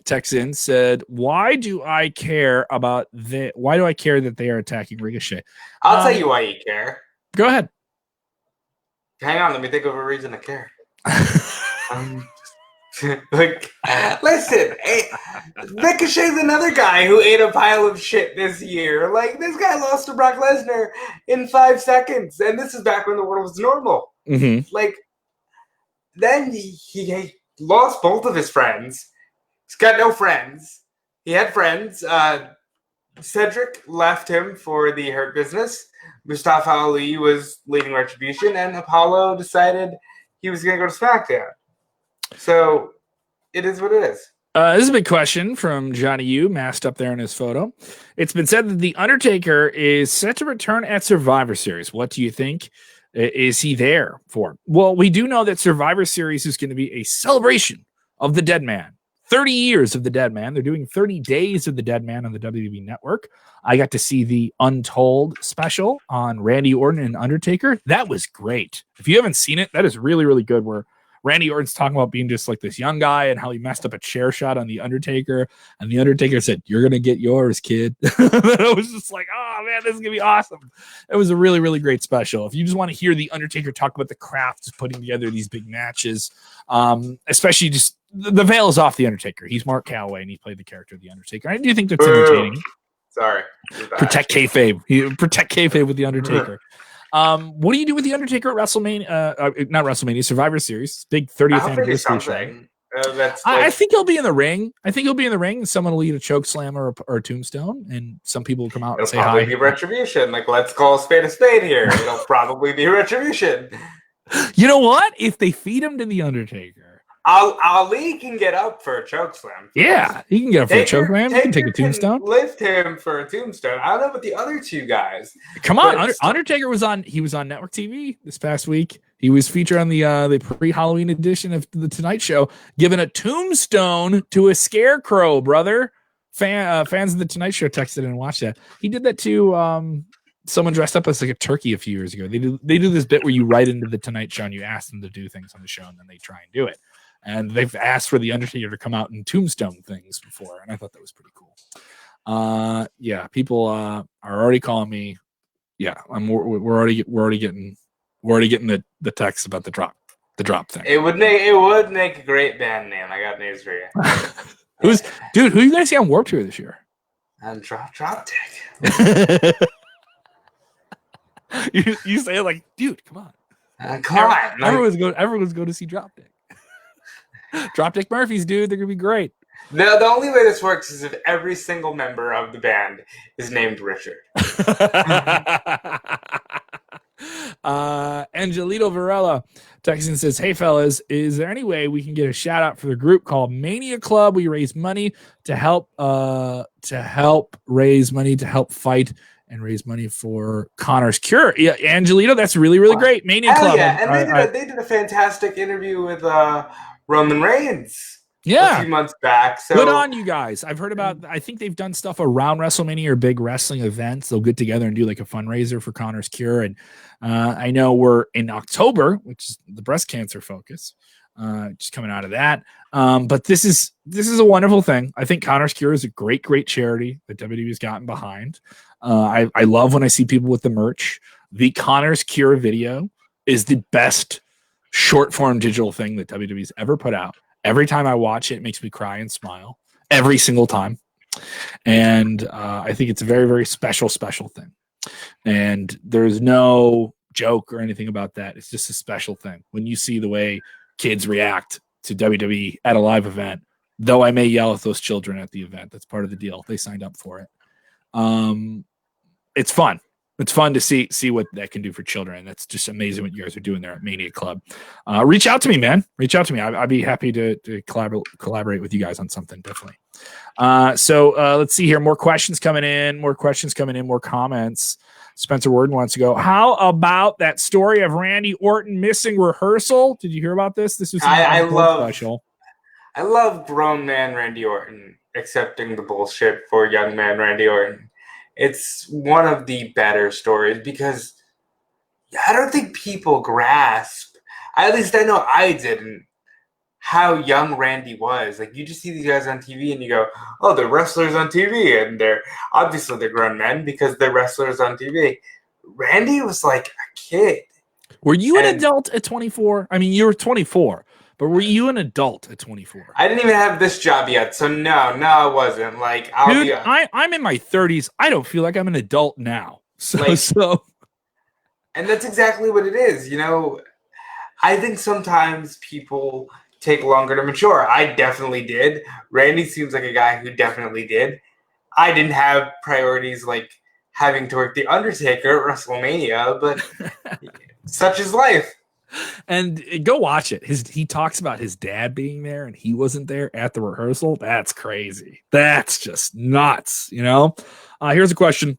texts in, said, why do I care that they are attacking Ricochet? I'll tell you why you care. Go ahead. Hang on, let me think of a reason to care. Listen, Ricochet's another guy who ate a pile of shit this year. Like, this guy lost to Brock Lesnar in 5 seconds, and this is back when the world was normal. Mm-hmm. Like, then he lost both of his friends. He's got no friends. He had friends. Cedric left him for the Hurt Business. Mustafa Ali was leading Retribution, and Apollo decided he was going to go to SmackDown. So, it is what it is. This is a big question from Johnny U, masked up there in his photo. It's been said that The Undertaker is set to return at Survivor Series. What do you think? Is he there for? Well, we do know that Survivor Series is going to be a celebration of the dead man. 30 years of the dead man. They're doing 30 days of the dead man on the WWE Network. I got to see the Untold special on Randy Orton and Undertaker. That was great. If you haven't seen it, that is really, really good, where Randy Orton's talking about being just like this young guy and how he messed up a chair shot on The Undertaker. And The Undertaker said, you're going to get yours, kid. I was just like, oh, man, this is going to be awesome. It was a really, really great special. If you just want to hear The Undertaker talk about the craft of putting together these big matches, especially just the veil is off The Undertaker. He's Mark Calloway, and he played the character of The Undertaker. I do think that's entertaining. Sorry. Protect kayfabe. Protect kayfabe with The Undertaker. What do you do with The Undertaker at WrestleMania? Not WrestleMania, Survivor Series. Big 30th anniversary show. I think he'll be in the ring. And someone will eat a choke slam or a tombstone, and some people will come out and say hi. It'll probably be Retribution. Like, let's call a spade here. It'll probably be Retribution. You know what? If they feed him to The Undertaker, Ali can get up for a choke slam. Yeah, he can get up for a choke slam. He can take a tombstone. Lift him for a tombstone. I don't know about the other two guys. Come on, Undertaker was on network TV this past week. He was featured on the pre-Halloween edition of the Tonight Show, giving a tombstone to a scarecrow, brother. Fans of the Tonight Show texted and watched that. He did that to someone dressed up as like a turkey a few years ago. They do this bit where you write into the Tonight Show and you ask them to do things on the show, and then they try and do it. And they've asked for the Undertaker to come out in tombstone things before, and I thought that was pretty cool. Yeah, people are already calling me Yeah, we're already getting the text about the drop thing. It would make a great band name. I got news for you. Who you guys see on Warped Tour this year? Drop Dick. you say it like, dude, come on. Come on. Everyone's going to see Dropkick. Dropkick Murphys, dude. They're going to be great. No, the only way this works is if every single member of the band is named Richard. Angelito Varela texting says, "Hey fellas, is there any way we can get a shout out for the group called Mania Club? We raise money to help raise money to help fight and raise money for Connor's cure." Yeah, Angelito, that's really, really great. Mania Club. Yeah, and they did a fantastic interview with Roman Reigns. Yeah, a few months back. So good on you guys. I've heard about. I think they've done stuff around WrestleMania or big wrestling events. They'll get together and do like a fundraiser for Connor's cure. And I know we're in October, which is the breast cancer focus, just coming out of that. But this is a wonderful thing. I think Connor's cure is a great charity that WWE's gotten behind. I love when I see people with the merch. The Connor's cure video is the best short form digital thing that WWE's ever put out. Every time I watch it, it makes me cry and smile every single time. And I think it's a very, very special thing. And there's no joke or anything about that. It's just a special thing. When you see the way kids react to WWE at a live event, though I may yell at those children at the event, that's part of the deal. They signed up for it. It's fun. It's fun to see what that can do for children. That's just amazing what you guys are doing there at Mania Club. Reach out to me, man. Reach out to me. I'd be happy to collaborate with you guys on something, definitely. So let's see here. More questions coming in. More comments. Spencer Worden wants to go, how about that story of Randy Orton missing rehearsal? Did you hear about this? This was special. I love grown man Randy Orton accepting the bullshit for young man Randy Orton. It's one of the better stories because I don't think people grasp, at least I know I didn't, how young Randy was. Like, you just see these guys on TV and you go, oh, they're wrestlers on TV. And they're grown men because they're wrestlers on TV. Randy was like a kid. Were you an adult at 24? I mean, you were 24. But were you an adult at 24? I didn't even have this job yet, so no, I wasn't. Like, I'm in my 30s. I don't feel like I'm an adult now. So, and that's exactly what it is. You know, I think sometimes people take longer to mature. I definitely did. Randy seems like a guy who definitely did. I didn't have priorities like having to work the Undertaker at WrestleMania, but such is life. And go watch it. He talks about his dad being there and he wasn't there at the rehearsal. That's crazy. That's just nuts, you know? Here's a question.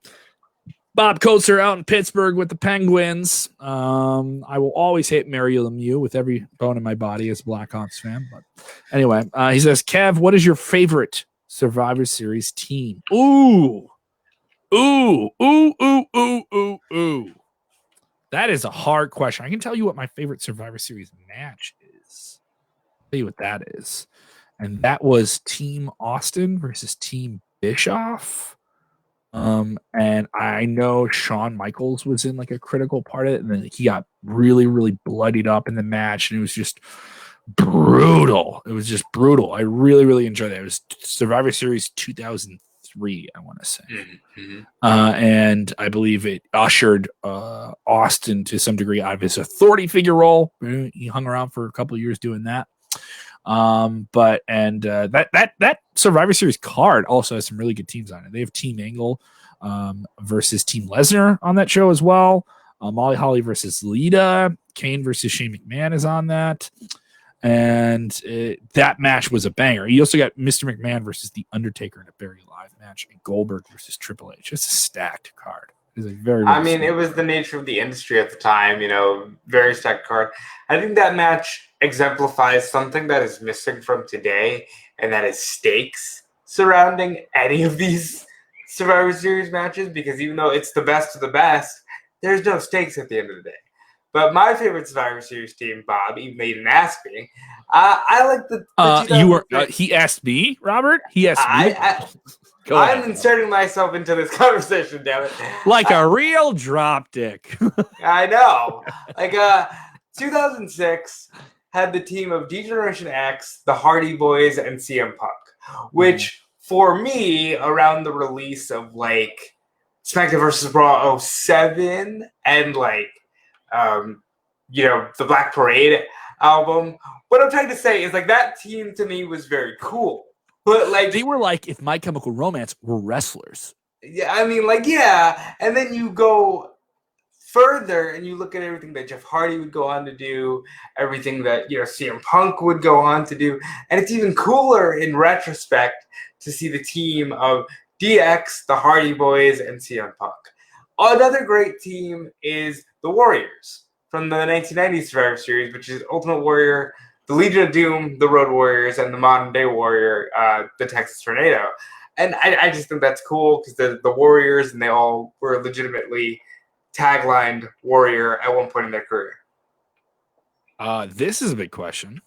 Bob Coester out in Pittsburgh with the Penguins. I will always hate Mary Lemieux with every bone in my body as a Blackhawks fan. But anyway, he says, Kev, what is your favorite Survivor Series team? Ooh. That is a hard question. I can tell you what my favorite Survivor Series match is. I'll tell you what that is. And that was Team Austin versus Team Bischoff. And I know Shawn Michaels was in like a critical part of it. And then he got really, really bloodied up in the match. And it was just brutal. I really, really enjoyed it. It was Survivor Series 2003, I want to say. Mm-hmm. And I believe it ushered Austin to some degree out of his authority figure role. He hung around for a couple of years doing that. That Survivor Series card also has some really good teams on it. They have Team Angle versus Team Lesnar on that show as well. Molly Holly versus Lita. Kane versus Shane McMahon is on that. And that match was a banger. You also got Mr. McMahon versus The Undertaker in a very live match, and Goldberg versus Triple H. It's a stacked card. It was a very, it was the nature of the industry at the time, you know, very stacked card. I think that match exemplifies something that is missing from today, and that is stakes surrounding any of these Survivor Series matches, because even though it's the best of the best, there's no stakes at the end of the day. But my favorite Survivor Series team, Bob, even though you didn't ask me, I like the he asked me, Robert? He asked me. I'm inserting myself into this conversation, damn it. Like a real drop dick. I know. 2006 had the team of D-Generation X, the Hardy Boys, and CM Punk, which for me, around the release of SmackDown vs. Raw 07 and the Black Parade album, what I'm trying to say is that team to me was very cool. But they were like if My Chemical Romance were wrestlers. Yeah, I mean, yeah. And then you go further and you look at everything that Jeff Hardy would go on to do, everything that CM Punk would go on to do, and it's even cooler in retrospect to see the team of DX, the Hardy Boys, and CM Punk. Another great team is the Warriors from the 1990s Survivor Series, which is Ultimate Warrior, the Legion of Doom, the Road Warriors, and the Modern Day Warrior, the Texas Tornado. And I just think that's cool because the Warriors, and they all were legitimately taglined Warrior at one point in their career. This is a big question.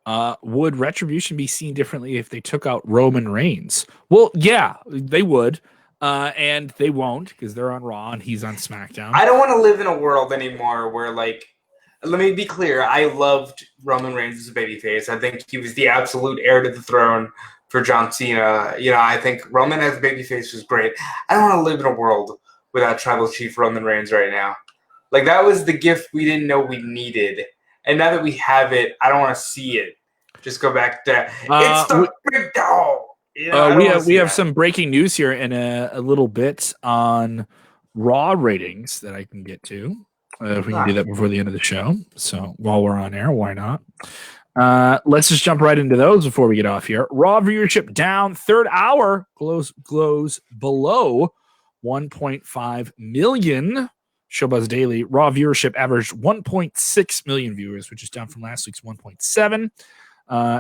Would Retribution be seen differently if they took out Roman Reigns? Well, yeah, they would. And they won't because they're on Raw and he's on SmackDown. I don't want to live in a world anymore where, let me be clear, I loved Roman Reigns as a babyface. I think he was the absolute heir to the throne for John Cena. I think Roman as a babyface was great. I don't want to live in a world without Tribal Chief Roman Reigns right now. That was the gift we didn't know we needed. And now that we have it, I don't want to see it. Just go back to, it's the big dog. We have some breaking news here in a little bit on Raw ratings that I can get to. If we can do that before the end of the show. So while we're on air, why not? Let's just jump right into those before we get off here. Raw viewership down. Third hour glows below 1.5 million. Showbuzz Daily. Raw viewership averaged 1.6 million viewers, which is down from last week's 1.7.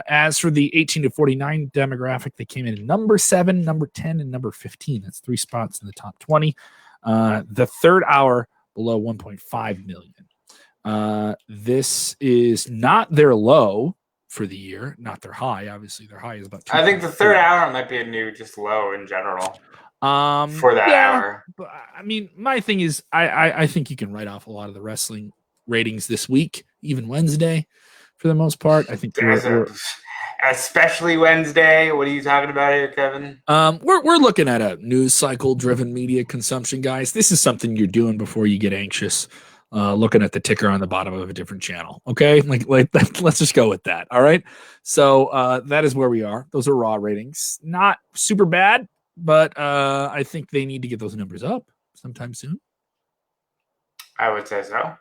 As for the 18 to 49 demographic, they came in at number 7, number 10, and number 15. That's 3 spots in the top 20. The third hour below 1.5 million. This is not their low for the year, not their high. Obviously, their high is about 2. I think the third hour might be a new just low in general. For that hour. But, I mean, my thing is, I think you can write off a lot of the wrestling ratings this week, even Wednesday, for the most part. I think especially Wednesday. What are you talking about here, Kevin? We're looking at a news cycle driven media consumption, guys. This is something you're doing before you get anxious, looking at the ticker on the bottom of a different channel. Okay, let's just go with that. All right. So that is where we are. Those are Raw ratings, not super bad, but I think they need to get those numbers up sometime soon. I would say so.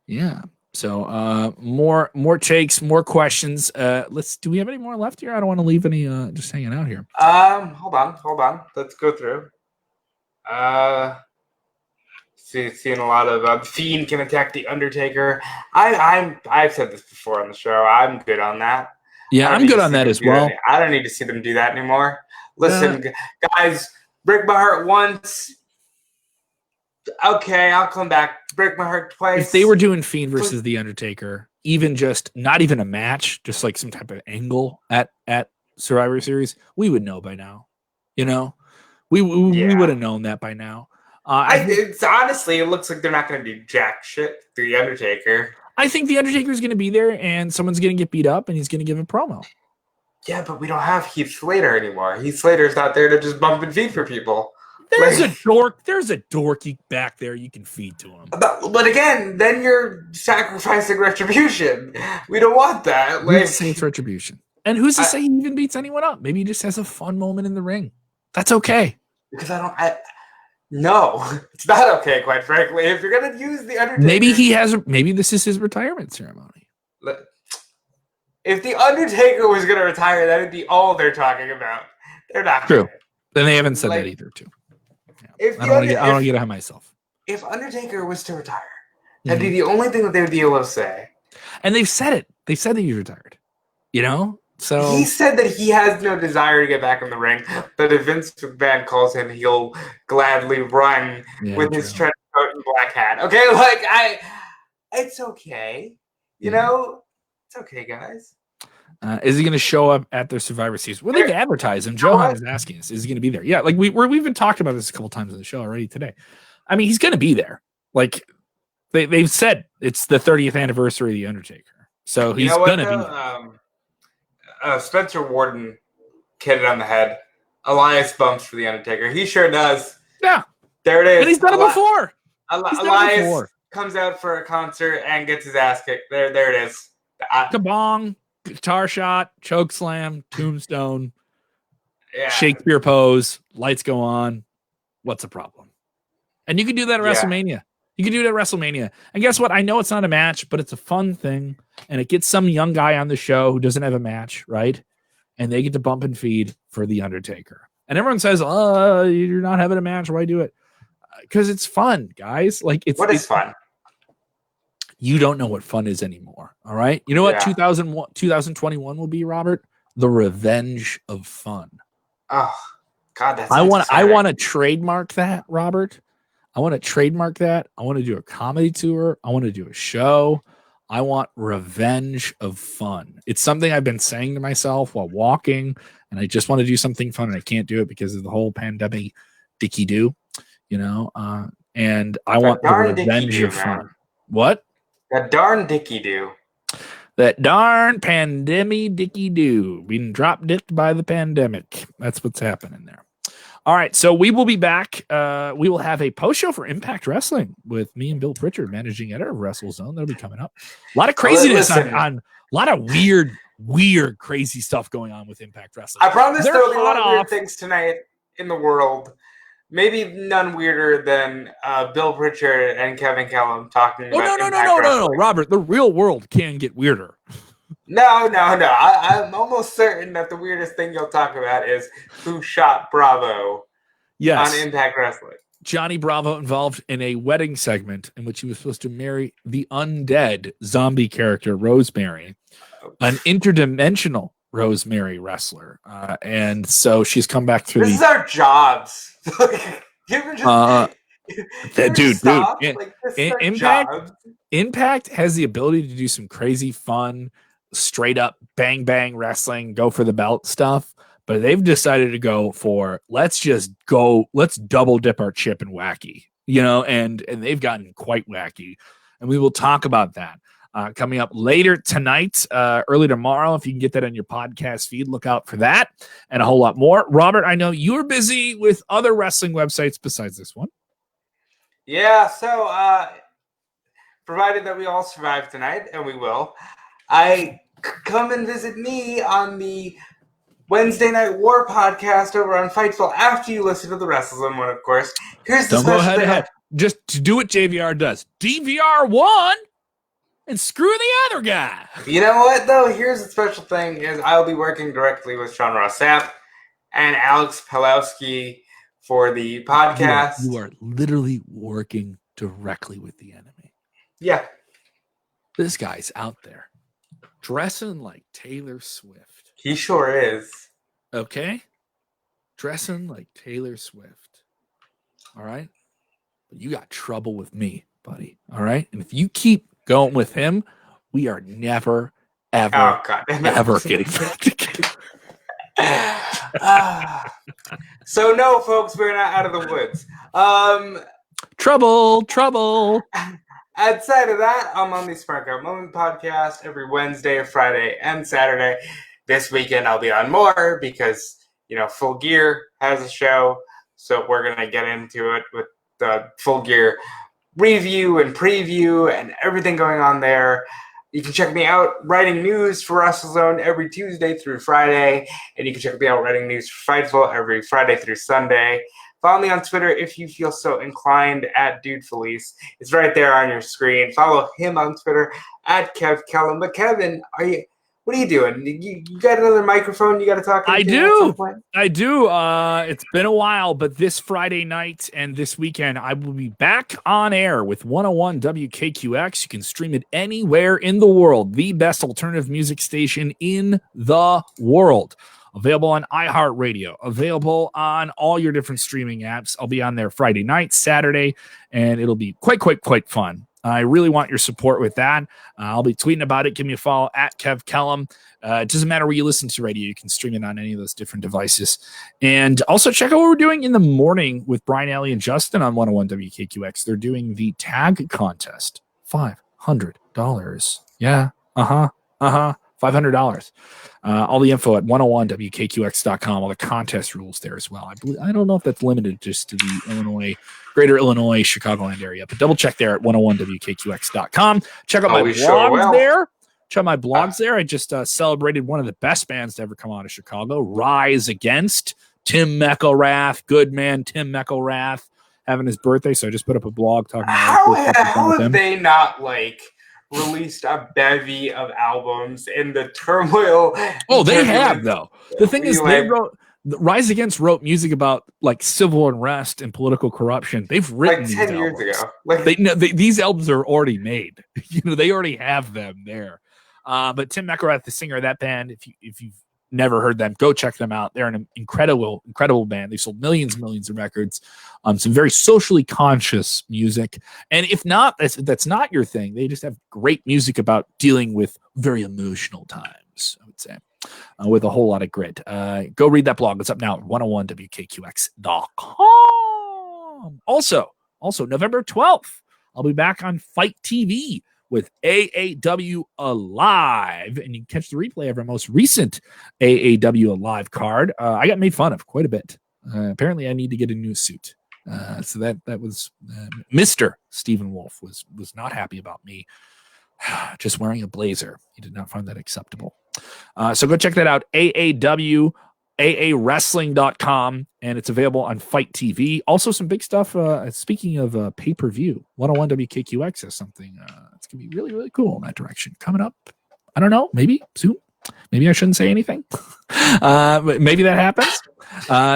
Yeah. So more takes, more questions. Do we have any more left here? I don't want to leave any just hanging out here. Hold on. Let's go through. Seeing a lot of the Fiend can attack the Undertaker. I've said this before on the show. I'm good on that. Yeah, I'm good on that as well. I don't need to see them do that anymore. Listen, guys, break my heart once. Okay, I'll come back. Break my heart twice. If they were doing Fiend versus The Undertaker, even just not even a match, just like some type of angle at Survivor Series, we would know by now. We would have known that by now. It's honestly, it looks like they're not going to do jack shit to The Undertaker. I think The Undertaker is going to be there, and someone's going to get beat up, and he's going to give a promo. Yeah, but we don't have Heath Slater anymore. Heath Slater's not there to just bump and feed for people. There's a dorky back there you can feed to him. But again, then you're sacrificing Retribution. We don't want that. Who's to say it's Retribution? And who's to say he even beats anyone up? Maybe he just has a fun moment in the ring. That's okay. Because no, it's not okay, quite frankly. If you're going to use The Undertaker... Maybe this is his retirement ceremony. If The Undertaker was going to retire, that would be all they're talking about. They're not. True. Then they haven't said that either, too. Yeah. I don't want to get ahead of myself. If Undertaker was to retire, that'd be the only thing that they would be able to say. And they've said it. They said that he's retired. So he said that he has no desire to get back in the ring, but if Vince McMahon calls him, he'll gladly run with his trench coat and black hat. Okay, it's okay. It's okay, guys. Is he going to show up at their Survivor Series? Well, they've advertised him. Johann is asking us, is he going to be there? Yeah, like we've been talking about this a couple times on the show already today. I mean, he's going to be there. Like they've said it's the 30th anniversary of The Undertaker. So he's going to be there. Spencer Worden hit it on the head. Elias bumps for The Undertaker. He sure does. Yeah. There it is. And he's done it before. Elias comes out for a concert and gets his ass kicked. There it is. Kabong, guitar shot, choke slam, tombstone, Shakespeare pose, lights go on. What's the problem? And you can do that at WrestleMania. You can do it at WrestleMania. And guess what? I know it's not a match, but it's a fun thing. And it gets some young guy on the show who doesn't have a match, right? And they get to bump and feed for The Undertaker. And everyone says, you're not having a match. Why do it? Because it's fun, guys. Like it's fun? You don't know what fun is anymore. All right. You know what 2021 will be, Robert? The revenge of fun. Oh, God. I want to trademark that, Robert. I want to trademark that. I want to do a comedy tour. I want to do a show. I want revenge of fun. It's something I've been saying to myself while walking, and I just want to do something fun, and I can't do it because of the whole pandemic dicky do, and I want the revenge of fun. What? That darn dicky do. That darn pandemic dicky do. Being drop dipped by the pandemic. That's what's happening there. All right, so we will be back. We will have a post show for Impact Wrestling with me and Bill Pritchard, managing editor of WrestleZone. That'll be coming up. A lot of craziness on a lot of weird, crazy stuff going on with Impact Wrestling. I promise there'll be a lot of weird things tonight in the world. Maybe none weirder than Bill Pritchard and Kevin Kellam talking about No, Robert. The real world can get weirder. No. I'm almost certain that the weirdest thing you'll talk about is who shot Bravo on Impact Wrestling. Johnny Bravo involved in a wedding segment in which he was supposed to marry the undead zombie character Rosemary, an interdimensional Rosemary wrestler. And so she's come back through. This is our jobs. Impact has the ability to do some crazy fun, straight up bang bang wrestling, go for the belt stuff, but they've decided to go for let's double dip our chip in wacky, and they've gotten quite wacky, and we will talk about that coming up later tonight, early tomorrow. If you can get that on your podcast feed, look out for that and a whole lot more. Robert, I know you're busy with other wrestling websites besides this one. Yeah, so provided that we all survive tonight, and we will, come and visit me on the Wednesday Night War podcast over on Fightful after you listen to the WrestleZone one, of course. Here's the special thing. Ahead. Just to do what JVR does. DVR one and screw the other guy. You know what, though? Here's the special thing is I'll be working directly with Sean Ross Sapp and Alex Pawlowski for the podcast. You are literally working directly with the enemy. Yeah. This guy's out there dressing like Taylor Swift. He sure is. Okay? Dressing like Taylor Swift. All right? But you got trouble with me, buddy. All right? And if you keep going with him, we are never, ever getting back together. So no, folks, we're not out of the woods. Trouble. Outside of that, I'm on the Spark Out Moment podcast every Wednesday, Friday, and Saturday. This weekend I'll be on more because, Full Gear has a show. So we're going to get into it with the Full Gear review and preview and everything going on there. You can check me out writing news for WrestleZone every Tuesday through Friday. And you can check me out writing news for Fightful every Friday through Sunday. Follow me on Twitter if you feel so inclined at DeFelice. It's right there on your screen. Follow him on Twitter at Kellam. But Kevin, what are you doing? You got another microphone you got to talk into? I do. It's been a while, but this Friday night and this weekend, I will be back on air with 101 WKQX. You can stream it anywhere in the world. The best alternative music station in the world. Available on iHeartRadio. Available on all your different streaming apps. I'll be on there Friday night, Saturday, and it'll be quite fun. I really want your support with that. I'll be tweeting about it. Give me a follow at Kev Kellam. It doesn't matter where you listen to radio. You can stream it on any of those different devices. And also check out what we're doing in the morning with Brian, Alley, and Justin on 101 WKQX. They're doing the tag contest. $500. Yeah. $500. All the info at 101wkqx.com. All the contest rules there as well. I don't know if that's limited just to the greater Illinois, Chicagoland area, but double check there at 101wkqx.com. Check out my blogs there. Check out my blogs there. I just celebrated one of the best bands to ever come out of Chicago, Rise Against. Tim McElrath, good man, Tim McElrath, having his birthday. So I just put up a blog talking about how have they not released a bevy of albums in the turmoil? Oh, they have though. The thing is, Rise Against wrote music about civil unrest and political corruption. They've written 10 years ago. These albums are already made. They already have them there. But Tim McElrath, the singer of that band, if you've never heard them, go check them out. They're an incredible band. They've sold millions of records. Some very socially conscious music. And if not, that's not your thing. They just have great music about dealing with very emotional times, I would say, with a whole lot of grit. Go read that blog. It's up now at 101wkqx.com. Also, November 12th, I'll be back on Fight TV with AAW Alive, and you can catch the replay of our most recent AAW Alive card. I got made fun of quite a bit. Apparently, I need to get a new suit. So that was Mr. Stephen Wolf was not happy about me just wearing a blazer. He did not find that acceptable. So go check that out. AAWrestling.com, and it's available on Fight TV. Also, some big stuff. Speaking of pay-per-view, 101 WKQX has something that's going to be really, really cool in that direction coming up. I don't know, maybe soon. Maybe I shouldn't say anything. But maybe that happens.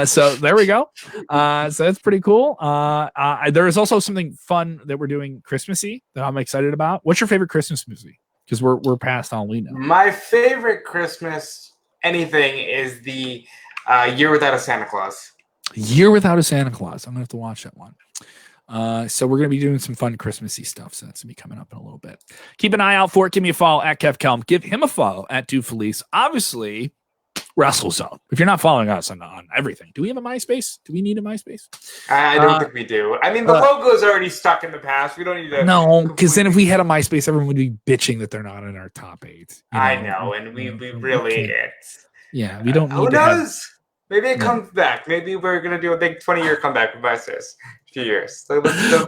So there we go. So that's pretty cool. There is also something fun that we're doing Christmassy that I'm excited about. What's your favorite Christmas movie? Because we're past Halloween now. My favorite Christmas anything is the Year Without a Santa Claus. Year Without a Santa Claus. I'm gonna have to watch that one. So we're gonna be doing some fun Christmassy stuff. So that's gonna be coming up in a little bit. Keep an eye out for it. Give me a follow at Kev Kellam. Give him a follow at DeFelice. Obviously, WrestleZone. If you're not following us on everything, do we have a MySpace? Do we need a MySpace? I don't think we do. I mean, the logo is already stuck in the past. We don't need to. No, because then if we had a MySpace, everyone would be bitching that they're not in our top 8. I know, and we really Yeah, we don't need who knows? Maybe it comes back. Maybe we're gonna do a big 20-year comeback with MySpace. A few years. So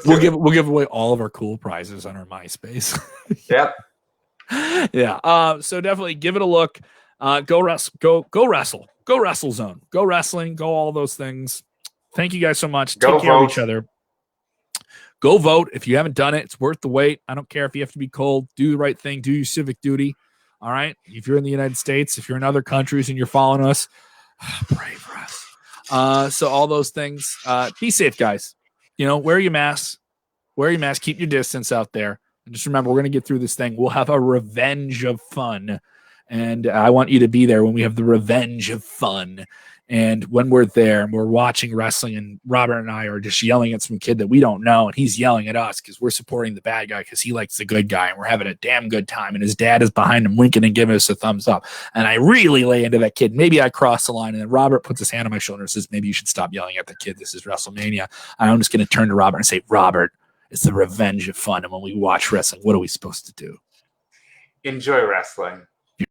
we'll give away all of our cool prizes on our MySpace. Yep. Yeah. So definitely give it a look. Go wrestle. Go WrestleZone. Go wrestling. Go all those things. Thank you guys so much. Take care of each other. Go vote. If you haven't done it, it's worth the wait. I don't care if you have to be cold. Do the right thing. Do your civic duty. All right. If you're in the United States, if you're in other countries and you're following us, pray for us. So all those things. Be safe, guys. Wear your masks. Keep your distance out there. And just remember, we're going to get through this thing. We'll have a revenge of fun. And I want you to be there when we have the revenge of fun. And when we're there and we're watching wrestling and Robert and I are just yelling at some kid that we don't know, and he's yelling at us because we're supporting the bad guy because he likes the good guy, and we're having a damn good time, and his dad is behind him winking and giving us a thumbs up. And I really lay into that kid. Maybe I cross the line, and then Robert puts his hand on my shoulder and says, maybe you should stop yelling at the kid. This is WrestleMania. And I'm just going to turn to Robert and say, Robert, it's the revenge of fun. And when we watch wrestling, what are we supposed to do? Enjoy wrestling.